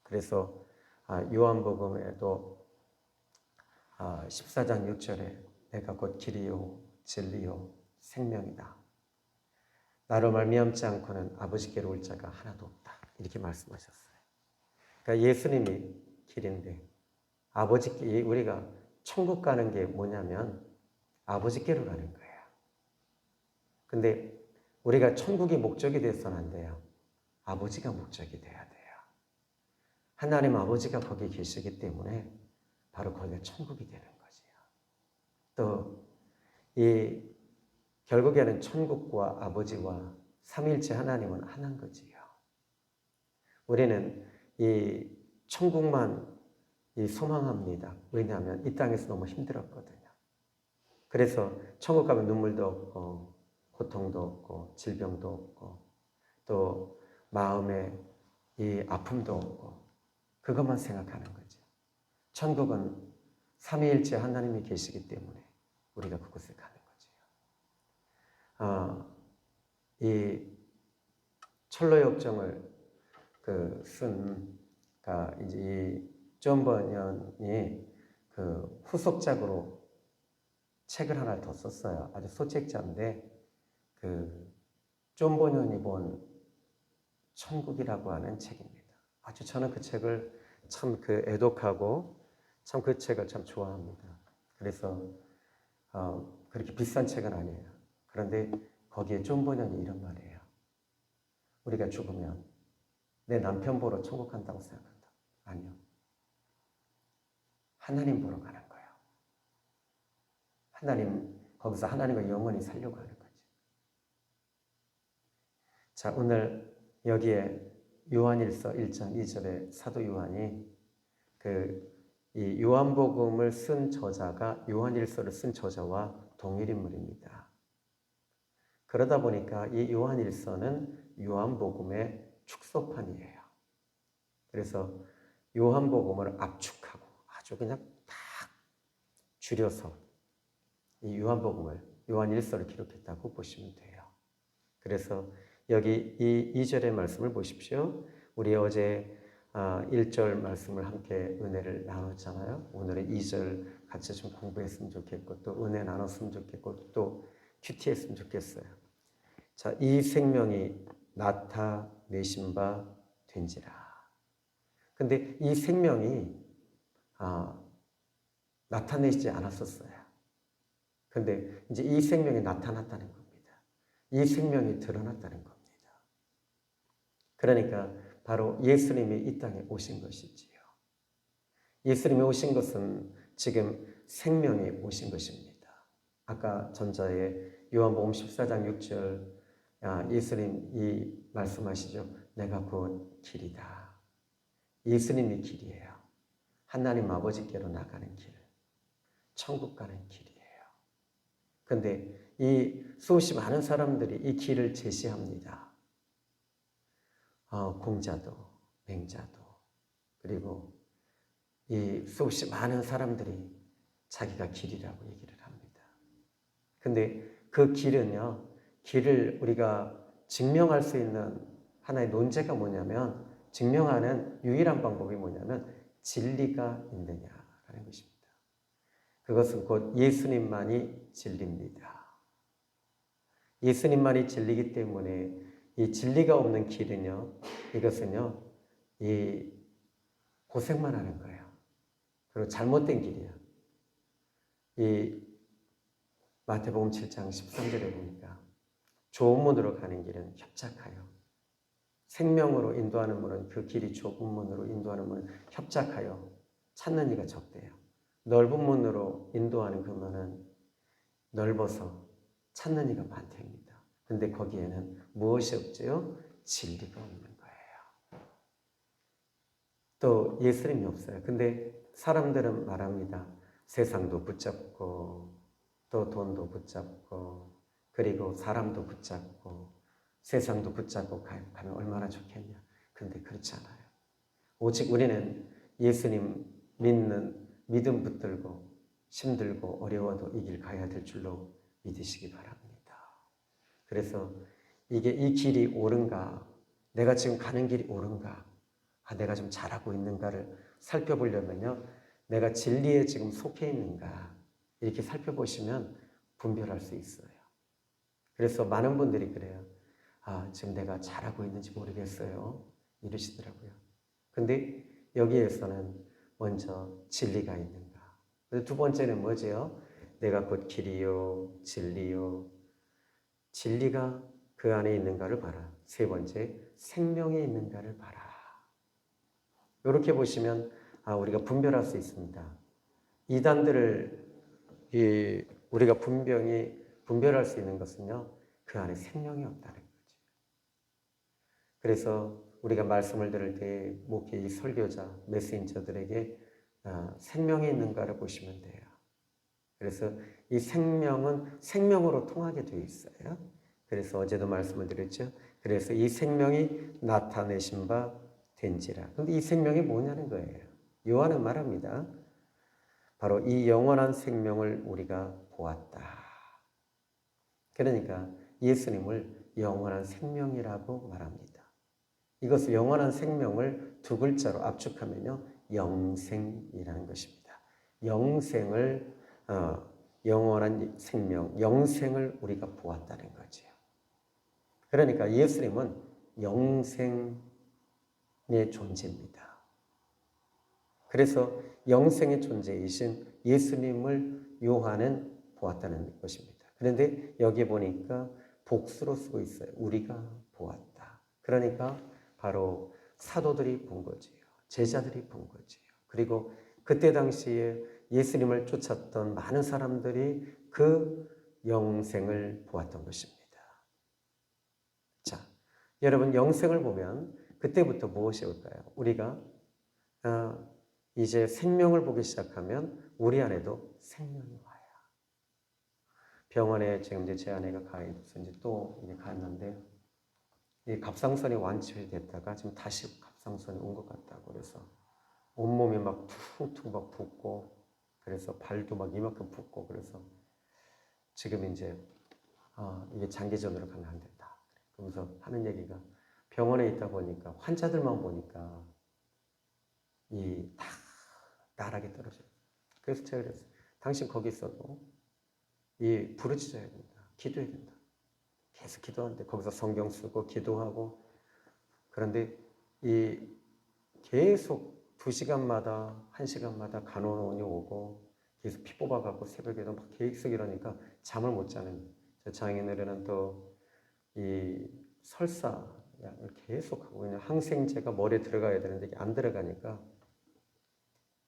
그래서 요한복음에도 14장 6절에 내가 곧 길이요 진리요 생명이다. 나로 말미암지 않고는 아버지께로 올 자가 하나도 없다. 이렇게 말씀하셨어요. 그러니까 예수님이 길인데 아버지께 우리가 천국 가는 게 뭐냐면 아버지께로 가는 거예요. 근데 우리가 천국이 목적이 돼서는 안 돼요. 아버지가 목적이 돼야 돼요. 하나님 아버지가 거기 계시기 때문에 바로 거기가 천국이 되는 거지요. 또 결국에는 천국과 아버지와 삼위일체 하나님은 하나인 거지요. 우리는 이 천국만 소망합니다. 왜냐하면 이 땅에서 너무 힘들었거든요. 그래서 천국 가면 눈물도 없고 고통도 없고 질병도 없고 또 마음에 이 아픔도 없고 그것만 생각하는 거죠. 천국은 삼위일체 하나님이 계시기 때문에 우리가 그곳에 가는 거죠. 이 철로역정을 쓴 이제 이 존 버년이 후속작으로 책을 하나 더 썼어요. 아주 소책자인데 존 버년이 본 천국이라고 하는 책입니다. 아주 저는 그 책을 참 애독하고 참 그 책을 참 좋아합니다. 그래서 그렇게 비싼 책은 아니에요. 그런데 거기에 존 버년이 이런 말이에요. 우리가 죽으면 내 남편 보러 천국 간다고 생각한다. 아니요. 하나님 보러 가는 거예요. 거기서 하나님과 영원히 살려고 하는 거죠. 자, 오늘 여기에 요한일서 1장 2절에 사도 요한이 이 요한복음을 쓴 저자가 요한일서를 쓴 저자와 동일 인물입니다. 그러다 보니까 이 요한일서는 요한복음의 축소판이에요. 그래서 요한복음을 압축하고 아주 그냥 딱 줄여서 이 요한일서를 기록했다고 보시면 돼요. 그래서 여기 이 2절의 말씀을 보십시오. 우리 어제 1절 말씀을 함께 은혜를 나눴잖아요. 오늘의 2절 같이 좀 공부했으면 좋겠고 또 은혜 나눴으면 좋겠고 또 큐티했으면 좋겠어요. 자, 이 생명이 나타내신 바 된지라. 근데 이 생명이 나타내지 않았었어요. 근데 이제 이 생명이 나타났다는 겁니다. 이 생명이 드러났다는 겁니다. 그러니까 바로 예수님이 이 땅에 오신 것이지요. 예수님이 오신 것은 지금 생명이 오신 것입니다. 아까 전자에 요한복음 14장 6절 예수님이 말씀하시죠. 내가 곧 길이다. 예수님이 길이에요. 하나님 아버지께로 나가는 길, 천국 가는 길이에요. 그런데 이 수없이 많은 사람들이 이 길을 제시합니다. 공자도, 맹자도, 그리고 이 수없이 많은 사람들이 자기가 길이라고 얘기를 합니다. 근데 그 길은요, 길을 우리가 증명할 수 있는 하나의 논제가 뭐냐면, 증명하는 유일한 방법이 뭐냐면, 진리가 있느냐라는 것입니다. 그것은 곧 예수님만이 진리입니다. 예수님만이 진리이기 때문에 이 진리가 없는 길은요, 이것은요, 이 고생만 하는 거예요. 그리고 잘못된 길이에요. 이 마태복음 7장 13절에 보니까 좁은 문으로 가는 길은 협착하여 생명으로 인도하는 문은 그 길이 좁은 문으로 인도하는 문은 협착하여 찾는 이가 적대요. 넓은 문으로 인도하는 그 문은 넓어서 찾는 이가 많답니다. 근데 거기에는 무엇이 없지요? 진리가 없는 거예요. 또 예수님이 없어요. 근데 사람들은 말합니다. 세상도 붙잡고 또 돈도 붙잡고 그리고 사람도 붙잡고 세상도 붙잡고 가면 얼마나 좋겠냐. 근데 그렇지 않아요. 오직 우리는 예수님 믿음 붙들고 힘들고 어려워도 이 길 가야 될 줄로 믿으시기 바랍니다. 그래서 이 길이 옳은가? 내가 지금 가는 길이 옳은가? 내가 좀 잘하고 있는가를 살펴보려면요. 내가 진리에 지금 속해 있는가 이렇게 살펴보시면 분별할 수 있어요. 그래서 많은 분들이 그래요. 지금 내가 잘하고 있는지 모르겠어요. 이러시더라고요. 근데 여기에서는 먼저 진리가 있는가. 두 번째는 뭐지요? 내가 곧 길이요, 진리요. 진리가 그 안에 있는가를 봐라. 세 번째, 생명이 있는가를 봐라. 이렇게 보시면 우리가 분별할 수 있습니다. 이단들을 우리가 분별할 수 있는 것은요, 그 안에 생명이 없다는 거죠. 그래서 우리가 말씀을 들을 때 목회 설교자, 메신저들에게 생명이 있는가를 보시면 돼요. 그래서 이 생명은 생명으로 통하게 되어 있어요. 그래서 어제도 말씀을 드렸죠. 그래서 이 생명이 나타내신 바 된지라. 근데 이 생명이 뭐냐는 거예요. 요한은 말합니다. 바로 이 영원한 생명을 우리가 보았다. 그러니까 예수님을 영원한 생명이라고 말합니다. 이것을 영원한 생명을 두 글자로 압축하면요. 영생이라는 것입니다. 영원한 생명, 영생을 우리가 보았다는 거죠. 그러니까 예수님은 영생의 존재입니다. 그래서 영생의 존재이신 예수님을 요한은 보았다는 것입니다. 그런데 여기에 보니까 복수로 쓰고 있어요. 우리가 보았다. 그러니까 바로 사도들이 본 거지요. 제자들이 본 거지요. 그리고 그때 당시에 예수님을 쫓았던 많은 사람들이 그 영생을 보았던 것입니다. 자, 여러분 영생을 보면 그때부터 무엇이 올까요? 우리가 이제 생명을 보기 시작하면 우리 안에도 생명이 와요. 병원에 지금 이제 제 아내가 가 있어서 이제 또 이제 갔는데 이 갑상선이 완치됐다가 지금 다시 갑상선이 온 것 같다고 그래서 온몸이 막 퉁퉁 막 붓고 그래서 발도 막 이만큼 붓고 그래서 지금 이제 이게 장기전으로 가면 안 된다. 그러면서 하는 얘기가 병원에 있다 보니까 환자들만 보니까 다 나락에 떨어져요. 그래서 제가 그랬어요. 당신 거기 있어도 부르짖어야 된다. 기도해야 된다. 계속 기도하는데 거기서 성경 쓰고 기도하고 그런데 계속 2시간마다 1시간마다 간호원이 오고 계속 피 뽑아갖고 새벽에도 막 계속 이러니까 잠을 못 자는 장인어른은 또 설사약을 계속하고 그냥 항생제가 머리에 들어가야 되는데 이게 안 들어가니까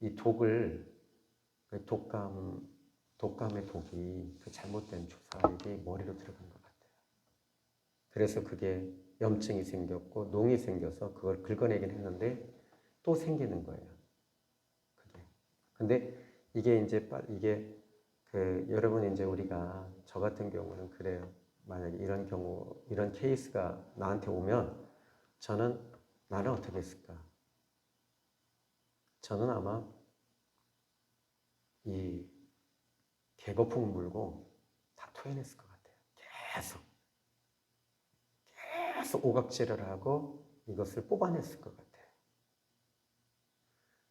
이 독감의 독이 그 잘못된 주사액이 머리로 들어간 것 같아요. 그래서 그게 염증이 생겼고 농이 생겨서 그걸 긁어내긴 했는데 또 생기는 거예요. 근데 이게 여러분 이제 우리가 저 같은 경우는 그래요. 만약에 이런 케이스가 나한테 오면 나는 어떻게 했을까? 저는 아마 이 개거품을 물고 다 토해냈을 것 같아요. 계속 오각질을 하고 이것을 뽑아냈을 것 같아요.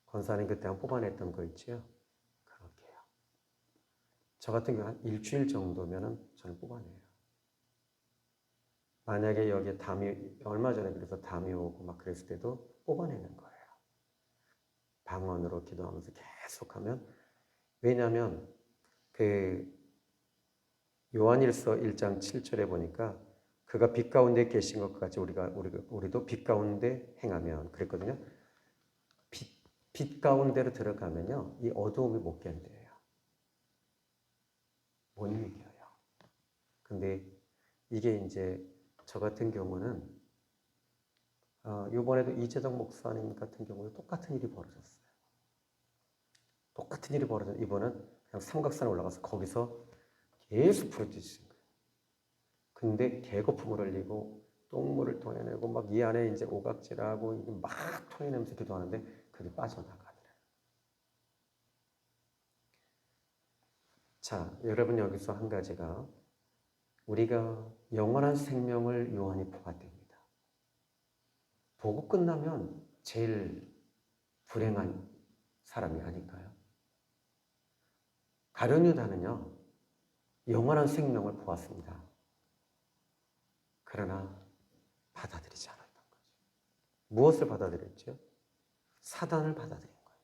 권사님 그때 한 뽑아냈던 거 있죠? 그렇게요. 저 같은 경우 한 일주일 정도면은 저는 뽑아내요. 만약에 여기에 얼마 전에 그래서 담이 오고 막 그랬을 때도 뽑아내는 거예요. 방언으로 기도하면서 계속하면 왜냐하면 요한일서 1장 7절에 보니까 그가 빛 가운데 계신 것 같이 우리도 빛 가운데 행하면 그랬거든요. 빛 가운데로 들어가면요, 이 어두움이 못 견뎌요. 못 이겨요. 근데 이게 이제 저 같은 경우는 이번에도 이재정 목사님 같은 경우도 똑같은 일이 벌어졌어요. 이번은 그냥 삼각산에 올라가서 거기서 계속 부르짖으신 거예요. 근데 개거품을 흘리고 똥물을 토해내고 막 이 안에 이제 오각질하고 막 토해내면서 기도하는데 그게 빠져나가더래요. 자, 여러분 여기서 한 가지가 우리가 영원한 생명을 요한이 보았답니다. 보고 끝나면 제일 불행한 사람이 아닐까요? 가룟 유다는요, 영원한 생명을 보았습니다. 그러나 받아들이지 않았던 거죠. 무엇을 받아들였죠? 사단을 받아들인 거예요.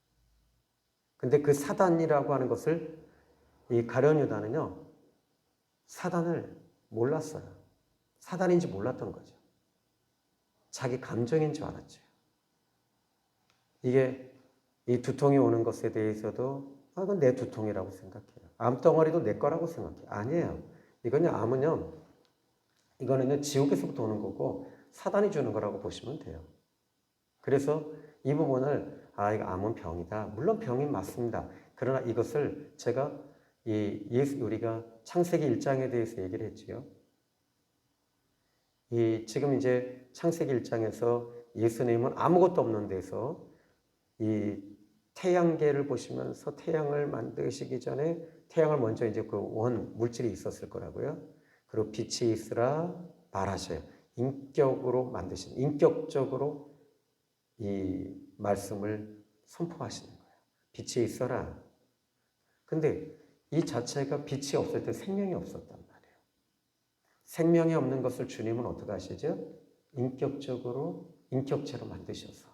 근데 그 사단이라고 하는 것을 이 가룟 유다는요, 사단을 몰랐어요. 사단인지 몰랐던 거죠. 자기 감정인 줄 알았죠. 이게 이 두통이 오는 것에 대해서도 이건 내 두통이라고 생각해요. 암덩어리도 내 거라고 생각해요. 아니에요. 이건요, 암은요, 이거는요, 지옥에서부터 오는 거고 사단이 주는 거라고 보시면 돼요. 그래서 이 부분을 이거 암은 병이다. 물론 병이 맞습니다. 그러나 이것을 제가 우리가 창세기 1장에 대해서 얘기를 했지요. 지금 이제 창세기 1장에서 예수님은 아무것도 없는 데서 이 태양계를 보시면서 태양을 만드시기 전에 태양을 먼저 이제 그 원 물질이 있었을 거라고요. 그리고 빛이 있으라 말하셔요. 인격으로 만드신, 인격적으로 이 말씀을 선포하시는 거예요. 빛이 있어라. 근데 이 자체가 빛이 없을 때 생명이 없었단 말이에요. 생명이 없는 것을 주님은 어떻게 하시죠? 인격적으로, 인격체로 만드셔서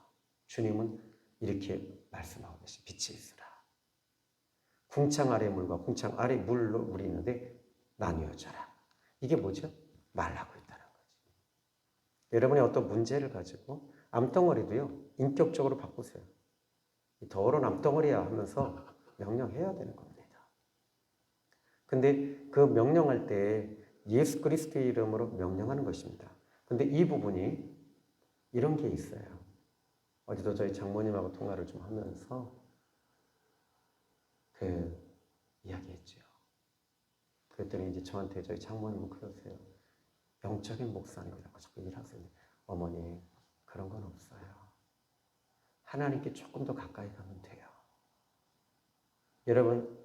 주님은 이렇게 말씀하고 계시 빛이 있으라. 궁창 아래 물과 궁창 아래 물로 물이 있는데 나뉘어져라. 이게 뭐죠? 말하고 있다는 거죠. 여러분이 어떤 문제를 가지고 암덩어리도요, 인격적으로 바꾸세요. 더러운 암덩어리야 하면서 명령해야 되는 겁니다. 근데 그 명령할 때 예수 그리스도의 이름으로 명령하는 것입니다. 근데 이 부분이 이런 게 있어요. 어제도 저희 장모님하고 통화를 좀 하면서 이야기했죠. 그랬더니 이제 저한테 저희 장모님은 그러세요. 영적인 목사님이라고 자꾸 일하세요. 어머니, 그런 건 없어요. 하나님께 조금 더 가까이 가면 돼요. 여러분,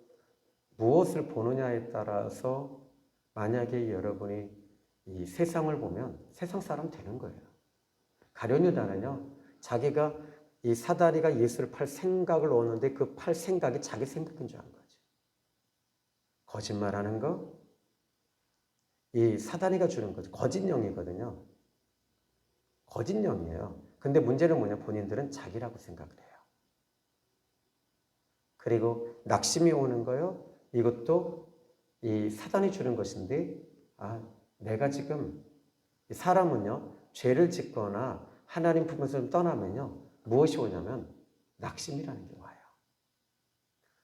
무엇을 보느냐에 따라서 만약에 여러분이 이 세상을 보면 세상 사람 되는 거예요. 가룟 유다는요, 자기가 이 사다리가 예수를 팔 생각을 얻는데 그 팔 생각이 자기 생각인 줄 아는 거죠. 거짓말하는 거, 이 사다리가 주는 거죠. 거짓령이거든요. 거짓령이에요. 근데 문제는 뭐냐? 본인들은 자기라고 생각을 해요. 그리고 낙심이 오는 거요. 이것도 이 사단이 주는 것인데, 내가 지금 사람은요, 죄를 짓거나 하나님 품에서 떠나면요, 무엇이 오냐면 낙심이라는 게 와요.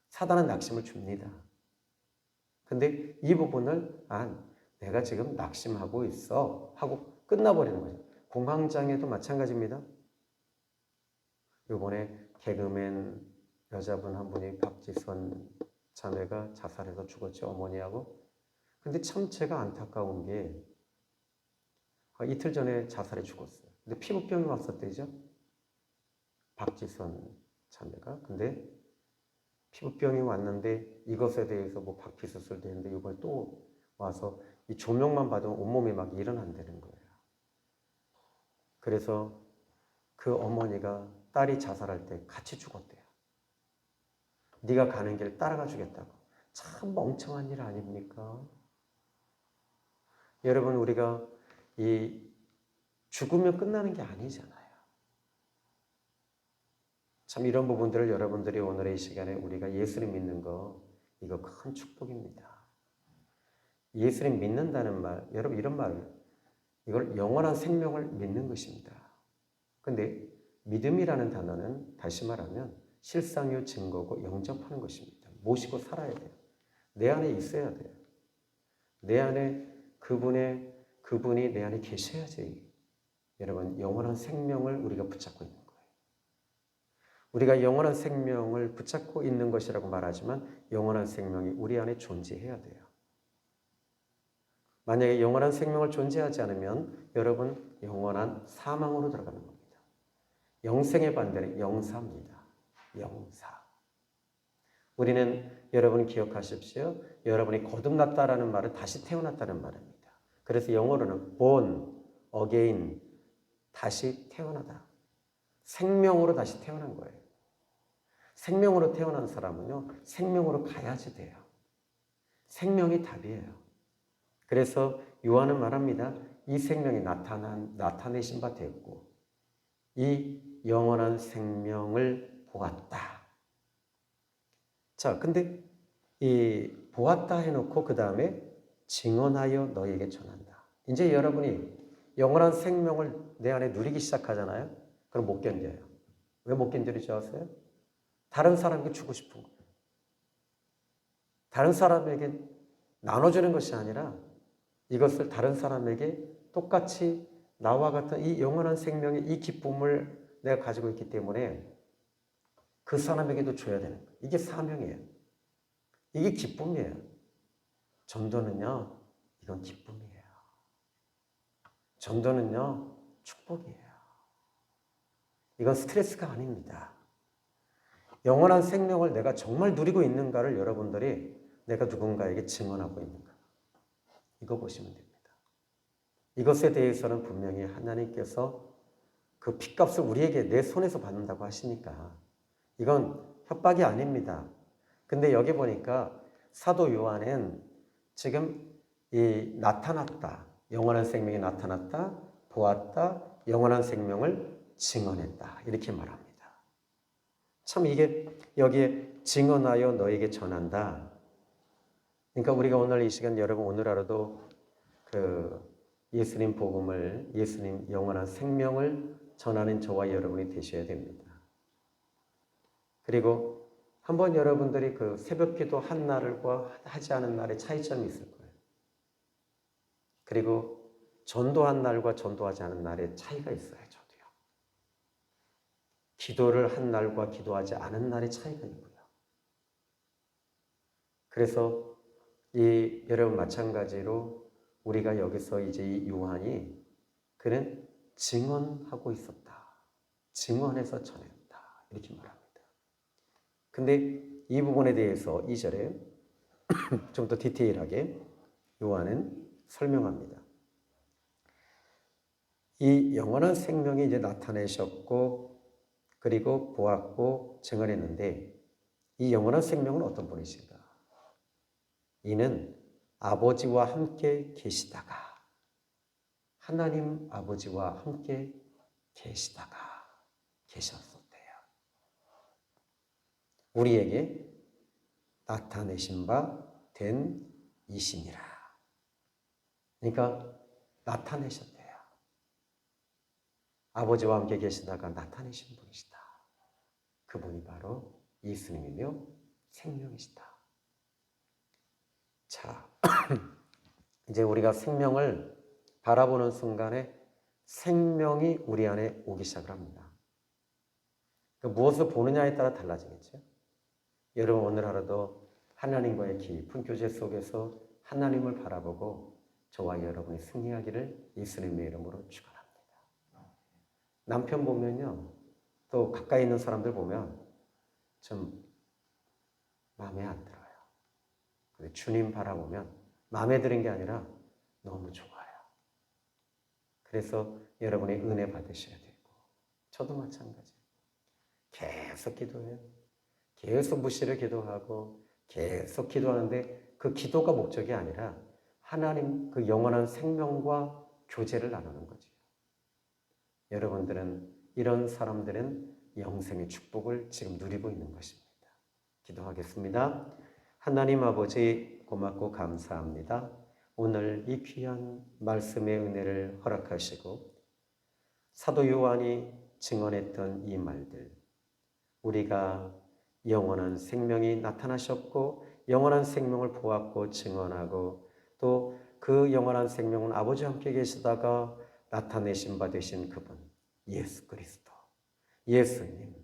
사단은 낙심을 줍니다. 근데 이 부분을 내가 지금 낙심하고 있어 하고 끝나버리는 거죠. 공황장애도 마찬가지입니다. 이번에 개그맨 여자분 한 분이 박지선 자매가 자살해서 죽었죠, 어머니하고. 근데 참 제가 안타까운 게 이틀 전에 자살해 죽었어요. 근데 피부병이 왔었대죠, 박지선 자매가. 근데 피부병이 왔는데 이것에 대해서 뭐 박피 수술도 했는데 이번에 또 와서 이 조명만 받으면 온몸이 막 일어난다는 거예요. 그래서 그 어머니가 딸이 자살할 때 같이 죽었대요. 네가 가는 길 따라가 주겠다고. 참 멍청한 일 아닙니까? 여러분, 우리가 이 죽으면 끝나는 게 아니잖아요. 참 이런 부분들을 여러분들이 오늘의 이 시간에 우리가 예수님 믿는 거, 이거 큰 축복입니다. 예수님 믿는다는 말, 여러분 이런 말, 이걸 영원한 생명을 믿는 것입니다. 근데 믿음이라는 단어는 다시 말하면 실상요 증거고 영접하는 것입니다. 모시고 살아야 돼요. 내 안에 있어야 돼요. 내 안에 그분이 내 안에 계셔야지. 여러분, 영원한 생명을 우리가 붙잡고 있는 거예요. 우리가 영원한 생명을 붙잡고 있는 것이라고 말하지만 영원한 생명이 우리 안에 존재해야 돼요. 만약에 영원한 생명을 존재하지 않으면 여러분 영원한 사망으로 들어가는 겁니다. 영생의 반대는 영사입니다. 영사. 우리는 여러분 기억하십시오. 여러분이 거듭났다라는 말은 다시 태어났다는 말입니다. 그래서 영어로는 born again, 다시 태어나다. 생명으로 다시 태어난 거예요. 생명으로 태어난 사람은요, 생명으로 가야지 돼요. 생명이 답이에요. 그래서 요한은 말합니다. 이 생명이 나타내신 바 되었고, 이 영원한 생명을 보았다. 자, 근데 이 보았다 해놓고 그 다음에 증언하여 너에게 전한다. 이제 여러분이 영원한 생명을 내 안에 누리기 시작하잖아요. 그럼 못 견뎌요. 왜 못 견디는지 아세요? 다른 사람에게 주고 싶은 거예요. 다른 사람에게 나눠주는 것이 아니라 이것을 다른 사람에게 똑같이 나와 같은 이 영원한 생명의 이 기쁨을 내가 가지고 있기 때문에 그 사람에게도 줘야 되는 거예요. 이게 사명이에요. 이게 기쁨이에요. 전도는요, 이건 기쁨이에요. 전도는요, 축복이에요. 이건 스트레스가 아닙니다. 영원한 생명을 내가 정말 누리고 있는가를 여러분들이 내가 누군가에게 증언하고 있는가. 이거 보시면 됩니다. 이것에 대해서는 분명히 하나님께서 그 핏값을 우리에게 내 손에서 받는다고 하시니까 이건 협박이 아닙니다. 근데 여기 보니까 사도 요한은 지금 이 나타났다. 영원한 생명이 나타났다. 보았다. 영원한 생명을 증언했다. 이렇게 말합니다. 참 이게 여기에 증언하여 너에게 전한다. 그러니까 우리가 오늘 이 시간 여러분 오늘 하루도 그 예수님 복음을 예수님 영원한 생명을 전하는 저와 여러분이 되셔야 됩니다. 그리고 한번 여러분들이 그 새벽 기도 한 날과 하지 않은 날의 차이점이 있을 거예요. 그리고 전도한 날과 전도하지 않은 날의 차이가 있어요. 저도요. 기도를 한 날과 기도하지 않은 날의 차이가 있고요. 그래서 이 여러분 마찬가지로 우리가 여기서 이제 이 요한이 그는 증언하고 있었다. 증언해서 전했다. 이렇게 말합니다. 근데 이 부분에 대해서 2절에 좀 더 디테일하게 요한은 설명합니다. 이 영원한 생명이 이제 나타내셨고 그리고 보았고 증언했는데 이 영원한 생명은 어떤 분이신가? 이는 아버지와 함께 계시다가 하나님 아버지와 함께 계시다가 계셨었대요. 우리에게 나타내신 바 된 이시니라. 그러니까 나타내셨대요. 아버지와 함께 계시다가 나타내신 분이시다. 그분이 바로 예수님이며 생명이시다. 자, 이제 우리가 생명을 바라보는 순간에 생명이 우리 안에 오기 시작을 합니다. 무엇을 보느냐에 따라 달라지겠죠. 여러분 오늘 하루도 하나님과의 깊은 교제 속에서 하나님을 바라보고 저와 여러분이 승리하기를 예수님의 이름으로 축원합니다. 남편 보면요, 또 가까이 있는 사람들 보면 좀 마음에 안 들어요. 근데 주님 바라보면 마음에 드는 게 아니라 너무 좋아요. 그래서 여러분이 은혜 받으셔야 되고 저도 마찬가지예요. 계속 기도해요. 계속 무시를 기도하고 계속 기도하는데 그 기도가 목적이 아니라 하나님 그 영원한 생명과 교제를 나누는 거죠. 여러분들은 이런 사람들은 영생의 축복을 지금 누리고 있는 것입니다. 기도하겠습니다. 하나님 아버지 고맙고 감사합니다. 오늘 이 귀한 말씀의 은혜를 허락하시고 사도 요한이 증언했던 이 말들 우리가 영원한 생명이 나타나셨고 영원한 생명을 보았고 증언하고 또 그 영원한 생명은 아버지와 함께 계시다가 나타내신 바 되신 그분 예수 그리스도 예수님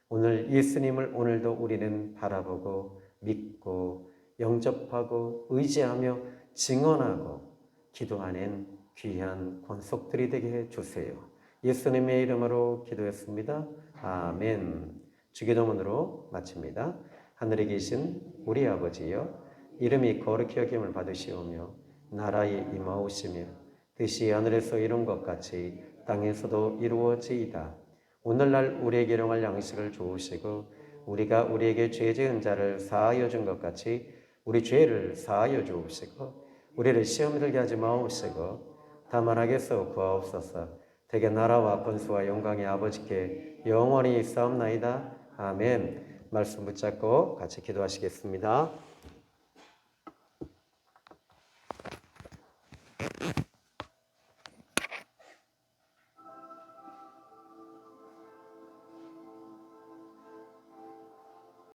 오늘 예수님을 오늘도 우리는 바라보고 믿고 영접하고 의지하며 증언하고 기도하는 귀한 권속들이 되게 해주세요. 예수님의 이름으로 기도했습니다. 아멘. 주기도문으로 마칩니다. 하늘에 계신 우리 아버지여 이름이 거룩히 여김을 받으시오며 나라에 임하오시며 뜻이 하늘에서 이룬 것 같이 땅에서도 이루어지이다. 오늘날 우리에게 일용할 양식을 주시고 우리가 우리에게 죄 지은 자를 사하여 준 것 같이 우리 죄를 사하여 주옵시고 우리를 시험에 들게 하지 마옵시고 다만 하게서 구하옵소서. 대개 나라와 권수와 영광이 아버지께 영원히 있사옵나이다. 아멘. 말씀 붙잡고 같이 기도하시겠습니다.